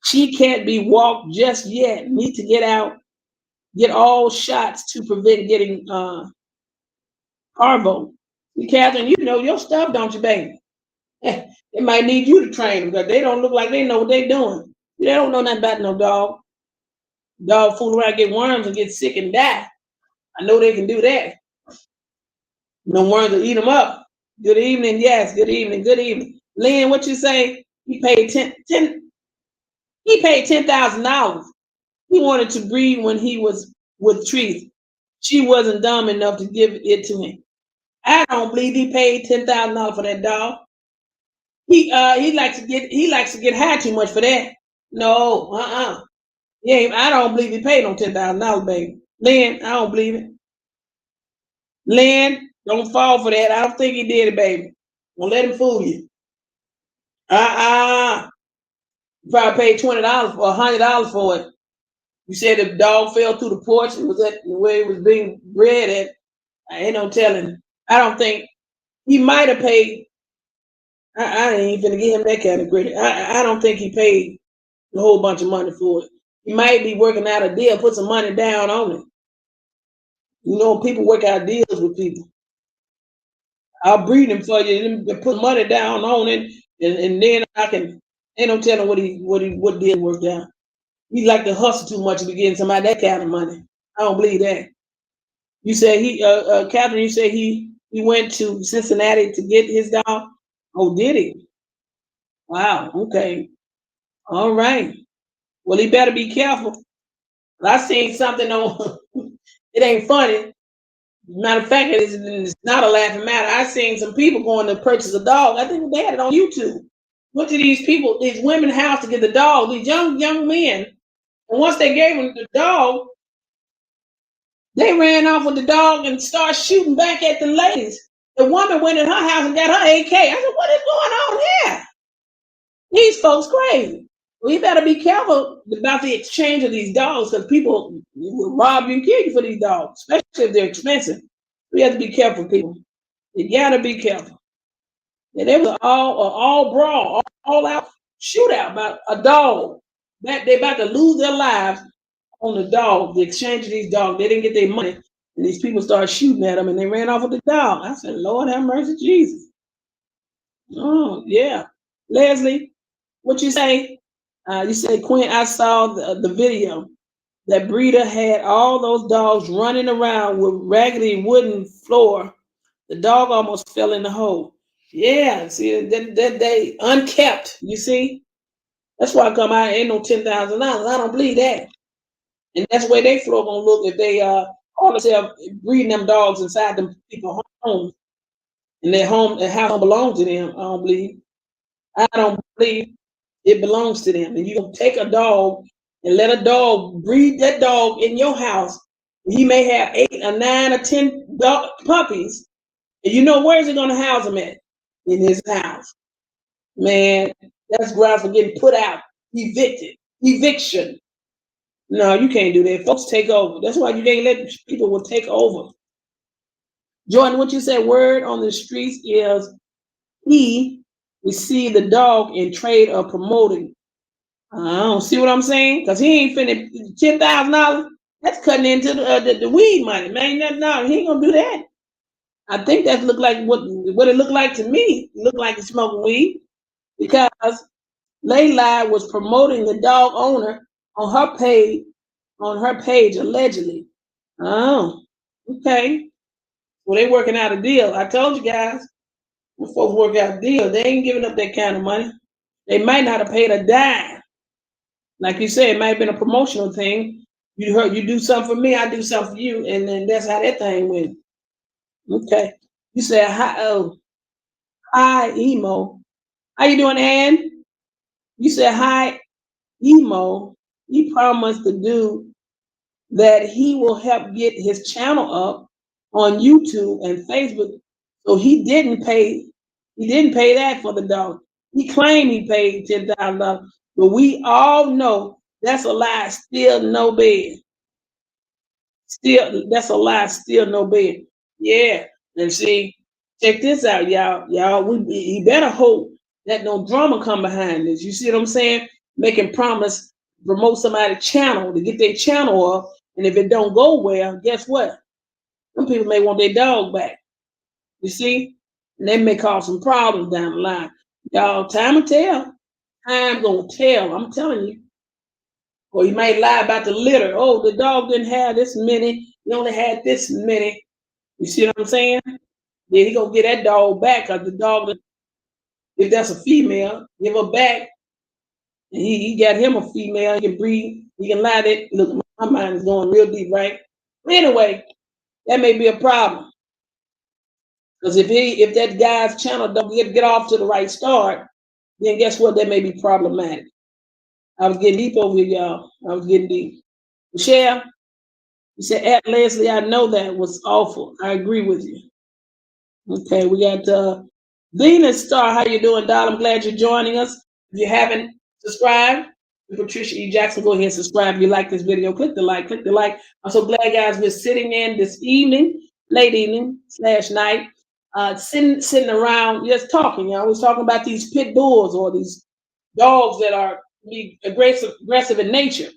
She can't be walked just yet. Need to get all shots to prevent getting parvo. Catherine, you know your stuff, don't you, baby? They might need you to train them because they don't look like they know what they're doing. They don't know nothing about no dog. Dog fool around, get worms and get sick and die. I know they can do that. No worms will eat them up. Good evening. Yes, good evening. Good evening. Lynn, what you say? He paid $10,000. He wanted to breed when he was with Trees. She wasn't dumb enough to give it to him. I don't believe he paid $10,000 for that dog. He likes to get high too much for that. No, yeah, I don't believe he paid no $10,000, baby. Lynn, I don't believe it. Lynn, don't fall for that. I don't think he did it, baby. Don't let him fool you. You probably paid $20 or $100 for it. You said the dog fell through the porch and was at where it was being bred at. I ain't no telling. I don't think he might have paid. I ain't even gonna give him that kind of credit. I don't think he paid a whole bunch of money for it. He might be working out a deal, put some money down on it. You know, people work out deals with people. I'll breed him for you, put money down on it, and then I can. Ain't no telling what deal worked out. He like to hustle too much to be getting somebody that kind of money. I don't believe that. You say Catherine, you say he went to Cincinnati to get his dog? Oh, did he? Wow, okay. All right. Well, he better be careful. I seen something on, it ain't funny. Matter of fact, it's not a laughing matter. I seen some people going to purchase a dog. I think they had it on YouTube. Went to these women's house to get the dog, these young men. And once they gave them the dog, they ran off with the dog and started shooting back at the ladies. The woman went in her house and got her AK. I said, "What is going on here? These folks crazy." We better be careful about the exchange of these dogs because people will rob you and kill you for these dogs, especially if they're expensive. We have to be careful, people. You gotta be careful. And it was all brawl, all out shootout about a dog. That they about to lose their lives on the dog. The exchange of these dogs. They didn't get their money, and these people started shooting at them, and they ran off with the dog. I said, Lord have mercy, Jesus. Oh yeah, Leslie, what you say? You said, Quinn, I saw the video. That breeder had all those dogs running around with raggedy wooden floor. The dog almost fell in the hole. Yeah, see, that they unkept. You see, that's why I come out. Ain't no $10,000. I don't believe that. And that's the way they floor gonna look if they all themselves breeding them dogs inside them people's homes, and their home, their house don't belong to them. I don't believe. I don't believe it belongs to them. And you gonna take a dog and let a dog breed that dog in your house. He may have 8 or 9 or 10 puppies, and you know where's he gonna house them at? In his house. Man, that's grounds for getting put out, evicted, eviction. No, you can't do that. Folks take over. That's why you can't let people will take over. Jordan, what you said, word on the streets is he received the dog in trade of promoting. I don't see what I'm saying, because he ain't finna $10,000. That's cutting into the weed money, man. No, he ain't gonna do that. I think that looked like what it looked like to me. It looked like he's smoking weed, because Layla was promoting the dog owner on her page allegedly. Oh, okay. Well, they working out a deal. I told you guys, when folks work out a deal, they ain't giving up that kind of money. They might not have paid a dime. Like you said, it might have been a promotional thing. You do something for me, I do something for you, and then that's how that thing went. Okay. You said hi emo. How you doing, Ann? You said hi emo. He promised to do that. He will help get his channel up on YouTube and Facebook. So he didn't pay. He didn't pay that for the dog. He claimed he paid $10,000, but we all know that's a lie. Still no bed. Still, that's a lie. Still no bed. Yeah. And see, check this out, y'all. You better hope that no drama come behind this. You see what I'm saying? Making promise, promote somebody's channel to get their channel up, and if it don't go well, guess what? Some people may want their dog back. You see, and they may cause some problems down the line. Y'all, time will tell. Time gonna tell. I'm telling you. Or you might lie about the litter. Oh, the dog didn't have this many. He only had this many. You see what I'm saying? Then he gonna get that dog back, because the dog, if that's a female, give her back. And he got him a female. He can breed. He can lie that. Look, my mind is going real deep, right? But anyway, that may be a problem. Because if that guy's channel don't get off to the right start, then guess what? That may be problematic. I was getting deep over here, y'all. I was getting deep. Michelle, you said, at Leslie, I know that was awful. I agree with you. Okay, we got Venus Star. How you doing, Doll? I'm glad you're joining us. If you haven't subscribed to Patricia E. Jackson, go ahead and subscribe. If you like this video, click the like, click the like. I'm so glad, guys, we're sitting in this evening, late evening / night, sitting around just talking. You know, we're talking about these pit bulls or these dogs that are aggressive in nature,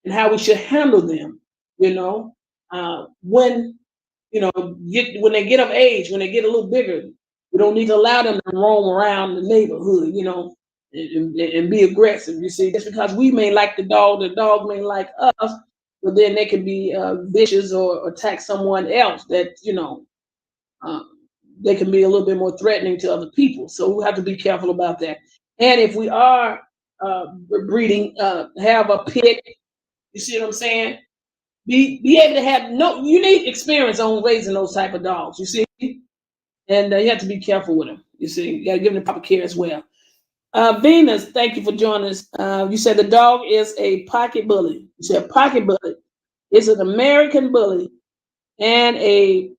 and how we should handle them. You know, when when they get of age, when they get a little bigger, we don't need to allow them to roam around the neighborhood, and be aggressive. You see, just because we may like the dog may like us, but then they can be vicious or attack someone else that, they can be a little bit more threatening to other people. So we have to be careful about that. And if we are breeding, have a pit, you see what I'm saying? Be able to have you need experience on raising those type of dogs, you see, and you have to be careful with them. You see, you got to give them the proper care as well. Venus, thank you for joining us. You said the dog is a pocket bully. You said pocket bully. It's an American bully and a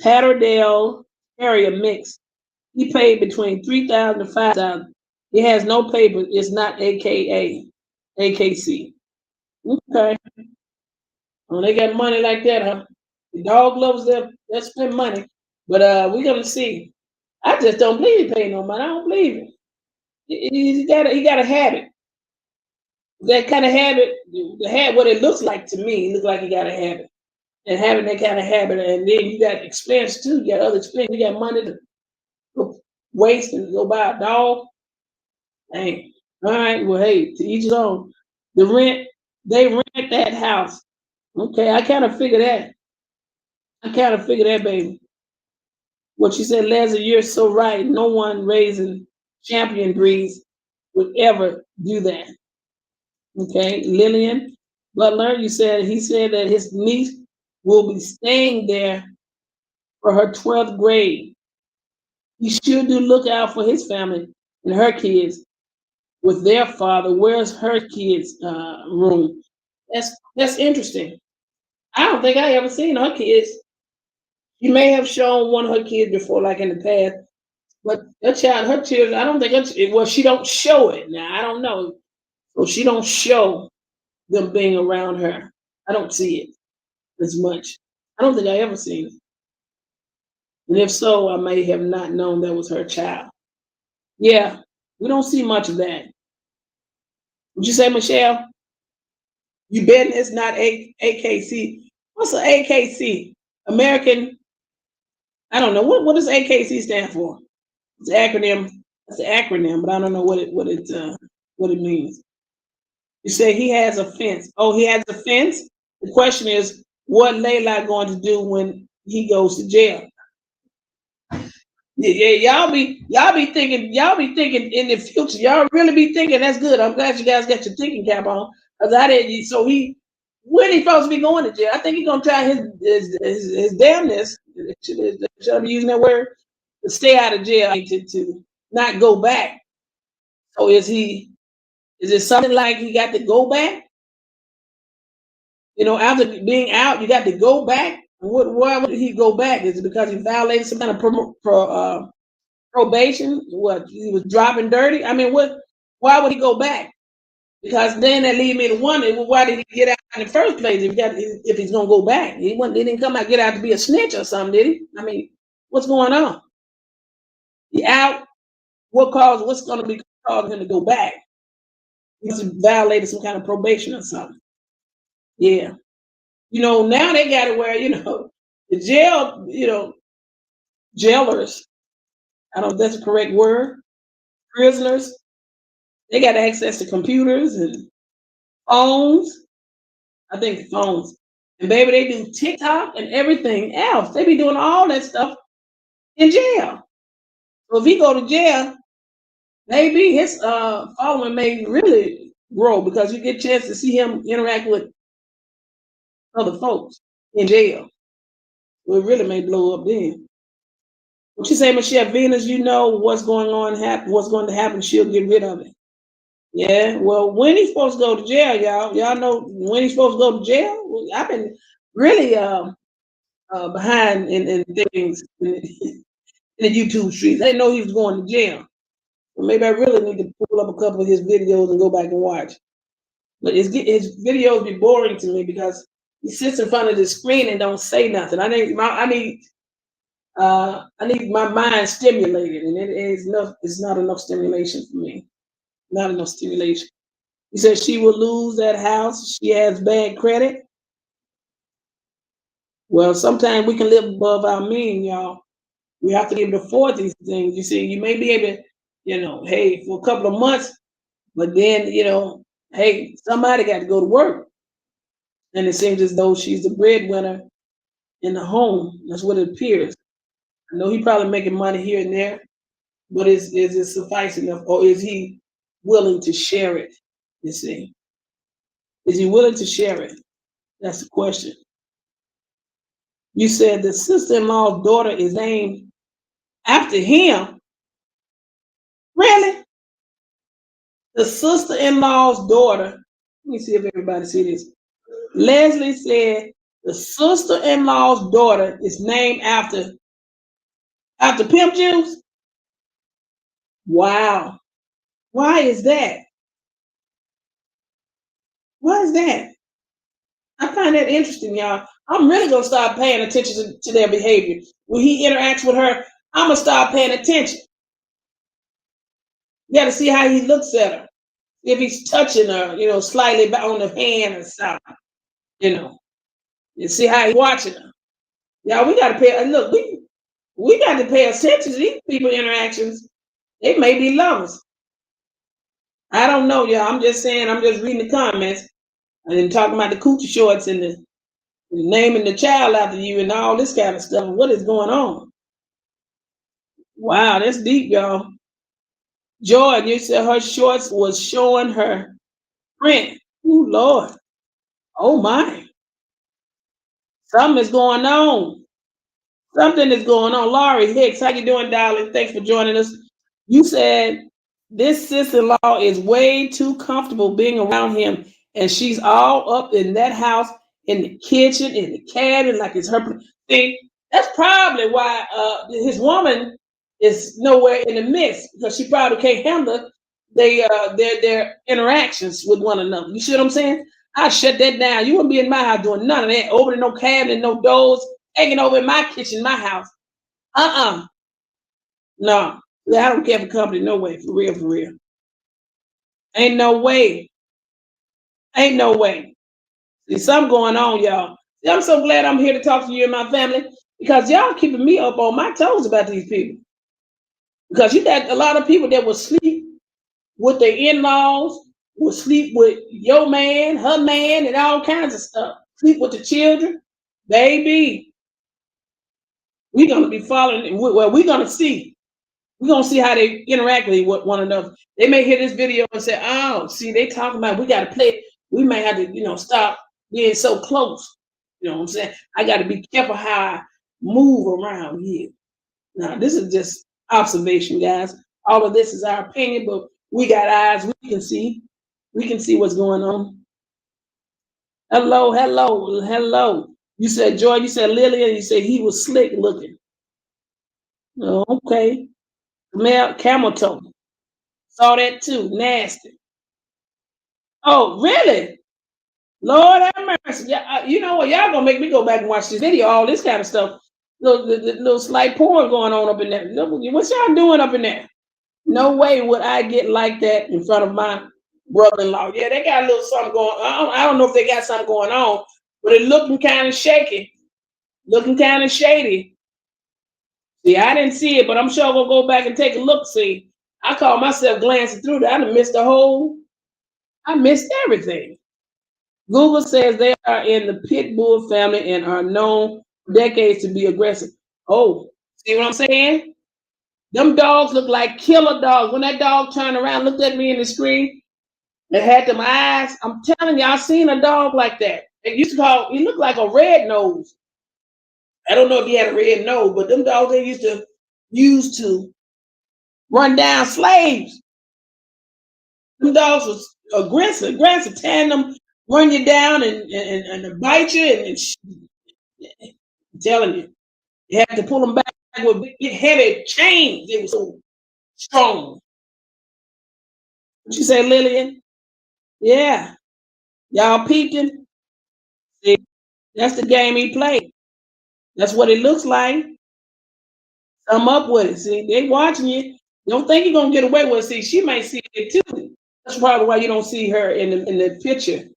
Patterdale Terrier mix. He paid between $3,000 and $5,000. He has no papers. It's not AKC. Okay. Well, they got money like that, huh? The dog lovers, they'll spend money. But we're gonna see. I just don't believe he paid no money. I don't believe it. He got a habit. That kind of habit, the habit, what it looks like to me, it looks like he got a habit. And having that kind of habit, and then you got expense too. You got other expense. You got money to go waste and go buy a dog. Dang. All right. Well, hey, to each his own. The rent, they rent that house. Okay, I kind of figure that. I kind of figure that, baby. What you said, Leslie, you're so right. No one raising champion breeds would ever do that. Okay, Lillian Butler, he said that his niece will be staying there for her 12th grade. He sure do look out for his family and her kids with their father. Where's her kids' room? That's interesting. I don't think I ever seen her kids. She may have shown one of her kids before, like in the past, but her children, I don't think well, she don't show it. Now I don't know. So she don't show them being around her. I don't see it as much. I don't think I ever seen it. And if so, I may have not known that was her child. Yeah, we don't see much of that. Would you say, Michelle? You betting it's not AKC? What's an AKC? American? I don't know. What does AKC stand for? It's an acronym. It's an acronym, but I don't know what it means. You say he has a fence. Oh, he has a fence. The question is, what Layla going to do when he goes to jail? Yeah, y'all be thinking in the future. Y'all really be thinking. That's good. I'm glad you guys got your thinking cap on. Cause I didn't. So when he supposed to be going to jail? I think he's gonna try his damnness. Should I be using that word? To stay out of jail, to not go back. So is he? Is it something like he got to go back? You know, after being out, you got to go back. Why would he go back? Is it because he violated some kind of probation? What, he was dropping dirty? I mean, what? Why would he go back? Because then that leads me to wonder, well, why did he get out in the first place? If he's gonna go back, he didn't come out get out to be a snitch or something, did he? I mean, what's going on? He out. What's gonna be causing him to go back? He must have violated some kind of probation or something. Yeah. You know, now they got it where, the jail, jailers, I don't know if that's the correct word, prisoners, they got access to computers and phones. I think phones. And baby, they do TikTok and everything else. They be doing all that stuff in jail. So if he go to jail, maybe his following may really grow because you get a chance to see him interact with other folks in jail. So it really may blow up then. What you say, Michelle Venus, you know what's going to happen, she'll get rid of it. Yeah, well, when he's supposed to go to jail, y'all know when he's supposed to go to jail? Well, I've been really behind in things in the YouTube streets. I didn't know he was going to jail. Well, maybe I really need to pull up a couple of his videos and go back and watch. But his videos be boring to me because he sits in front of the screen and don't say nothing. I need my mind stimulated, and it's not enough stimulation for me. Not enough stimulation. He said she will lose that house. She has bad credit. Well, sometimes we can live above our means, y'all. We have to be able to afford these things. You see, you may be able to, hey, for a couple of months, but then, hey, somebody got to go to work. And it seems as though she's the breadwinner in the home. That's what it appears. I know he probably making money here and there, but is it suffice enough, or is he willing to share it? You see, is he willing to share it? That's the question. You said the sister-in-law's daughter is named after him. Really? The sister-in-law's daughter. Let me see if everybody see this. Leslie said the sister-in-law's daughter is named after Pimp Juice. Wow. Why is that? Why is that? I find that interesting, y'all. I'm really gonna start paying attention to their behavior. When he interacts with her, I'm gonna start paying attention. You gotta see how he looks at her. If he's touching her, slightly on the hand or something, you know, you see how he's watching her. Yeah, we gotta pay. Look, we got to pay attention to these people interactions. They may be lovers. I don't know, y'all. I'm just saying. I'm just reading the comments and then talking about the coochie shorts and the naming the child after you and all this kind of stuff. What is going on? Wow, that's deep, y'all. Jordan, you said her shorts was showing her print. Oh, Lord. Oh, my. Something is going on. Something is going on. Laurie Hicks, how you doing, darling? Thanks for joining us. You said this sister-in-law is way too comfortable being around him, and she's all up in that house, in the kitchen, in the cabin, like it's her. See, that's probably why his woman is nowhere in the mix, because she probably can't handle their interactions with one another. You see what I'm saying? I shut that down. You wouldn't be in my house doing none of that, opening no cabinet, no doors, hanging over in my kitchen, my house. No. Yeah, I don't care for company, no way, for real, for real. Ain't no way. Ain't no way. See, something going on, y'all. See, I'm so glad I'm here to talk to you and my family, because y'all keeping me up on my toes about these people. Because you got a lot of people that will sleep with their in-laws, will sleep with your man, her man, and all kinds of stuff. Sleep with the children. Baby, we're going to be following, well, we're going to see. We're going to see how they interact with one another. They may hear this video and say, oh, see, they talking about we got to play. We may have to, stop being so close. You know what I'm saying? I got to be careful how I move around here. Now, this is just observation, guys. All of this is our opinion, but we got eyes. We can see. We can see what's going on. Hello, hello, hello. You said, Joy, you said Lillian, you said he was slick looking. Oh, okay. Camel toe. Saw that too. Nasty. Oh, really? Lord have mercy. Yeah, you know what? Y'all gonna make me go back and watch this video. All this kind of stuff. Little slight porn going on up in there. What y'all doing up in there? No way would I get like that in front of my brother-in-law. Yeah, they got a little something going on. I don't know if they got something going on, but it looking kind of shaky. Looking kind of shady. See, I didn't see it, but I'm sure we'll go back and take a look. See, I caught myself glancing through that. I missed everything. Google says they are in the pit bull family and are known for decades to be aggressive. Oh, see what I'm saying? Them dogs look like killer dogs. When that dog turned around, looked at me in the screen, and had them eyes. I'm telling you, I seen a dog like that. He looked like a red nose. I don't know if he had a red nose, but them dogs they used to run down slaves. Them dogs was aggressive, tearing them, run you down and bite you. I'm telling you, you had to pull them back with big, heavy chains. They were so strong. What you say, Lillian? Yeah. Y'all peeped him? See, that's the game he played. That's what it looks like. Come up with it. See, they watching you. Don't think you're gonna get away with it. See, she might see it too. That's probably why you don't see her in the picture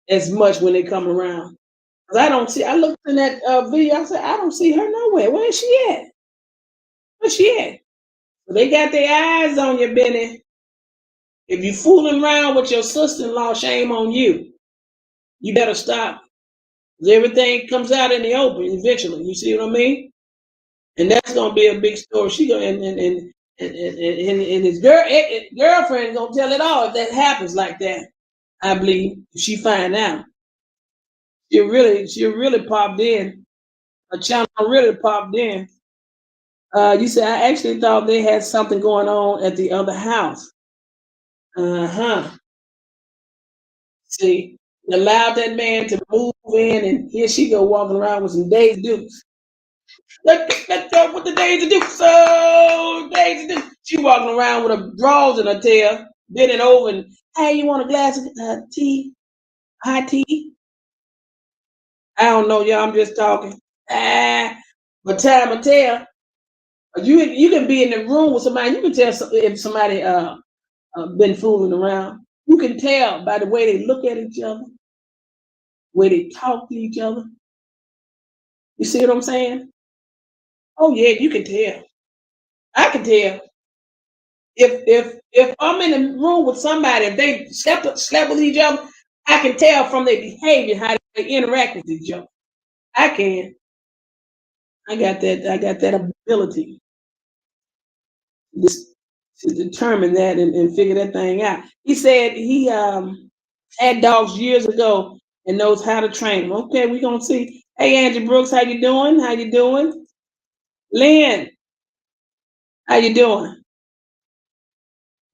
as much when they come around. Cause I looked in that video, I said, I don't see her nowhere. Where is she at? Where's she at? So they got their eyes on you, Benny. If you fooling around with your sister-in-law, shame on you. You better stop. Cause everything comes out in the open eventually. You see what I mean? And that's gonna be a big story. She gonna and his girlfriend gonna tell it all if that happens like that. I believe if she find out. She really popped in. A channel really popped in. You said I actually thought they had something going on at the other house. See, allowed that man to move in, and here she go walking around with some Daisy Dukes. Let's go with the Daisy Dukes. So Daisy Dukes. She walking around with her drawers in her tail, bending over, and hey, you want a glass of tea? Hot tea? I don't know, y'all. I'm just talking. But time will tell. You can be in the room with somebody. You can tell if somebody been fooling around. You can tell by the way they look at each other, way they talk to each other. You see what I'm saying? Oh yeah, you can tell. I can tell. If I'm in the room with somebody, if they slept with each other, I can tell from their behavior how they interact with each other. I can. I got that. I got that ability just to determine that and figure that thing out. He said he had dogs years ago and knows how to train them. Okay, we gonna see. Hey, Angie Brooks, how you doing? How you doing? Lynn, how you doing?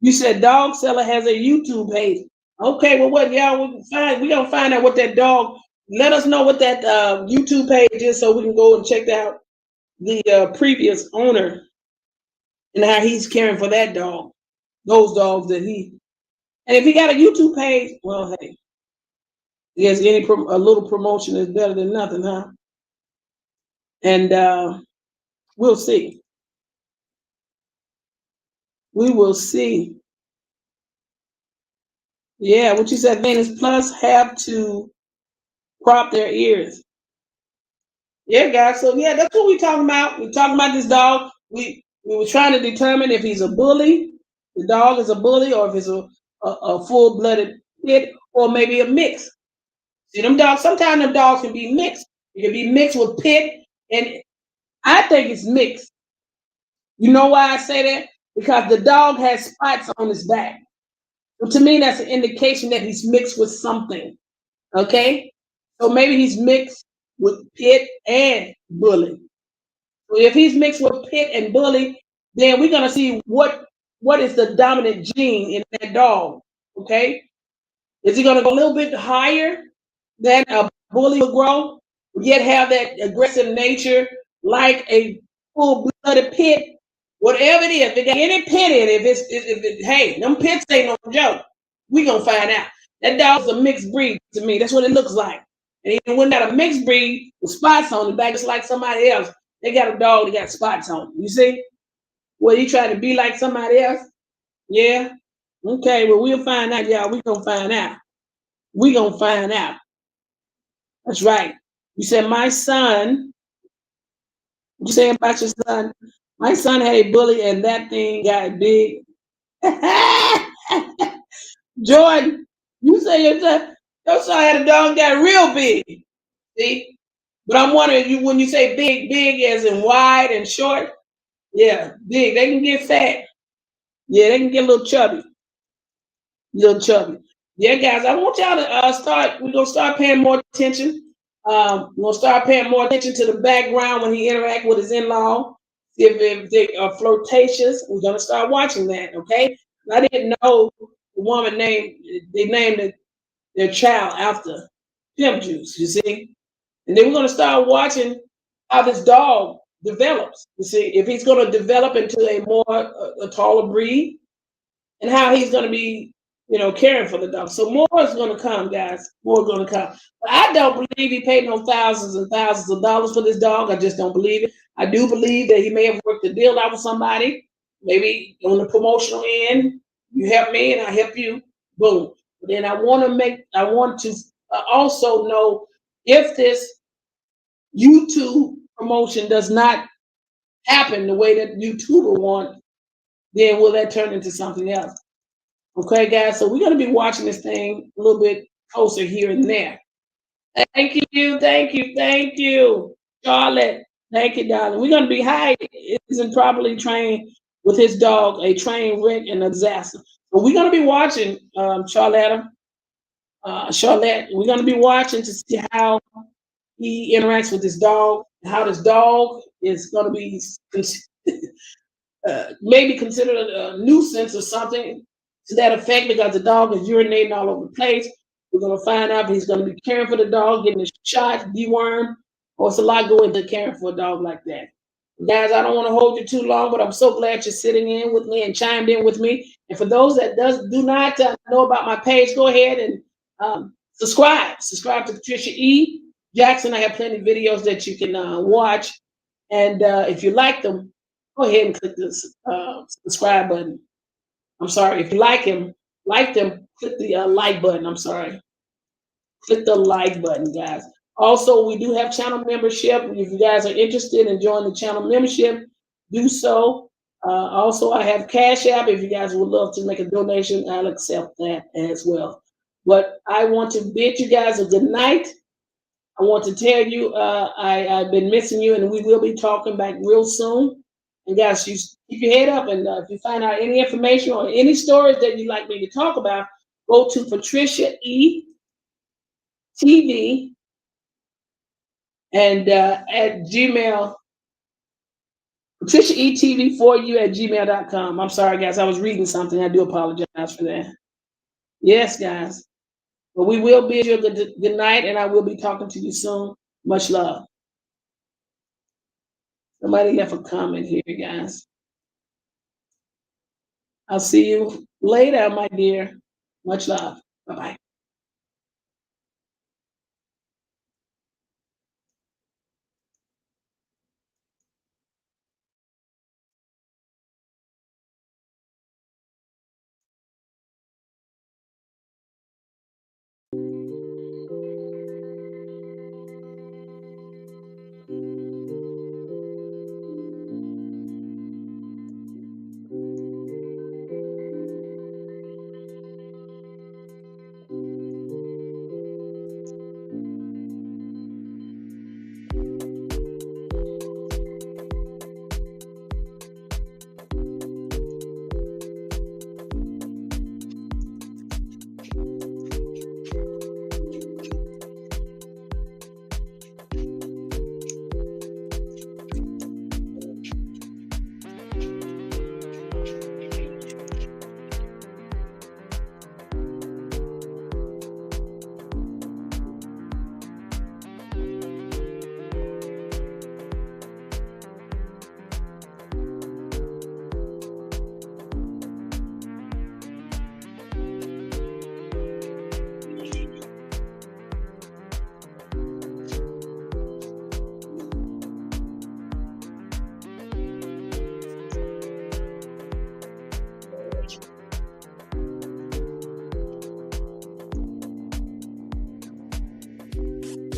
You said dog seller has a YouTube page. Okay, well, what y'all we gonna find out what that dog. Let us know what that YouTube page is so we can go and check out the previous owner and how he's caring for that dog, those dogs that he. And if he got a YouTube page, well, hey, yes, a little promotion is better than nothing, huh? And we'll see. We will see. Yeah, what you said, Venus Plus have to crop their ears. Yeah, guys. So yeah, that's what we're talking about. We're talking about this dog. We were trying to determine if he's a bully, the dog is a bully, or if it's a full-blooded pit, or maybe a mix. See, them dogs, sometimes them dogs can be mixed. It can be mixed with pit, and I think it's mixed. You know why I say that? Because the dog has spots on his back. So to me, that's an indication that he's mixed with something. Okay? So maybe he's mixed with pit and bully. So if he's mixed with pit and bully, then we're gonna see what is the dominant gene in that dog. Okay? Is he gonna go a little bit higher than a bully will grow, yet have that aggressive nature like a full-blooded pit? Whatever it is, if it got any pit in it, hey, them pits ain't no joke. We gonna find out. That dog's a mixed breed to me. That's what it looks like. And even when got a mixed breed with spots on the back, it's like somebody else. They got a dog that got spots on. You see? Well, you try to be like somebody else? Yeah. Okay, well, we'll find out, y'all. We gonna find out. We gonna find out. That's right. You said my son. What you say about your son? My son had a bully, and that thing got big. Jordan, you say your son had a dog that got real big. See? But I'm wondering, you when you say big, big as in wide and short, yeah, big. They can get fat. Yeah, they can get a little chubby. Little chubby. Yeah, guys, I want y'all to start. We're gonna start paying more attention. We're gonna start paying more attention to the background when he interact with his in-law. If they are flirtatious, we're gonna start watching that. Okay. I didn't know the woman they named their child after pimp juice. You see, and then we're gonna start watching how this dog develops. You see, if he's gonna develop into a taller breed, and how he's going to be, caring for the dog. So more is going to come, guys. More is going to come. But I don't believe he paid no thousands and thousands of dollars for this dog. I just don't believe it. I do believe that he may have worked a deal out with somebody, maybe on the promotional end. You help me, and I help you. Boom. But then I want to also know if this YouTube promotion does not happen the way that YouTuber want, then will that turn into something else? Okay, guys, so we're going to be watching this thing a little bit closer here and there. Thank you, Charlotte. Thank you, darling. We're going to be high. Isn't properly trained with his dog, a train wreck and a disaster. But we're going to be watching, Charlotte. We're going to be watching to see how he interacts with this dog, how this dog is going to be maybe considered a nuisance or something to that effect, because the dog is urinating all over the place. We're going to find out if he's going to be caring for the dog, getting a shot, deworm, or it's a lot going into caring for a dog like that. Guys, I don't want to hold you too long, but I'm so glad you're sitting in with me and chimed in with me. And for those that do not know about my page, go ahead and subscribe. Subscribe to Patricia E. Jackson, I have plenty of videos that you can watch. And if you like them, go ahead and click the subscribe button. I'm sorry. If you like them, click the like button. I'm sorry. Click the like button, guys. Also, we do have channel membership. If you guys are interested in joining the channel membership, do so. Also, I have Cash App. If you guys would love to make a donation, I'll accept that as well. But I want to bid you guys a good night. I want to tell you I've been missing you, and we will be talking back real soon. And guys, you keep your head up, and if you find out any information or any stories that you'd like me to talk about, go to PatriciaE-TV and at Gmail, PatriciaE-TV for you at gmail.com. I'm sorry, guys. I was reading something. I do apologize for that. Yes, guys. But we will bid you a good night, and I will be talking to you soon. Much love. Somebody left a comment here, guys. I'll see you later, my dear. Much love. Bye-bye.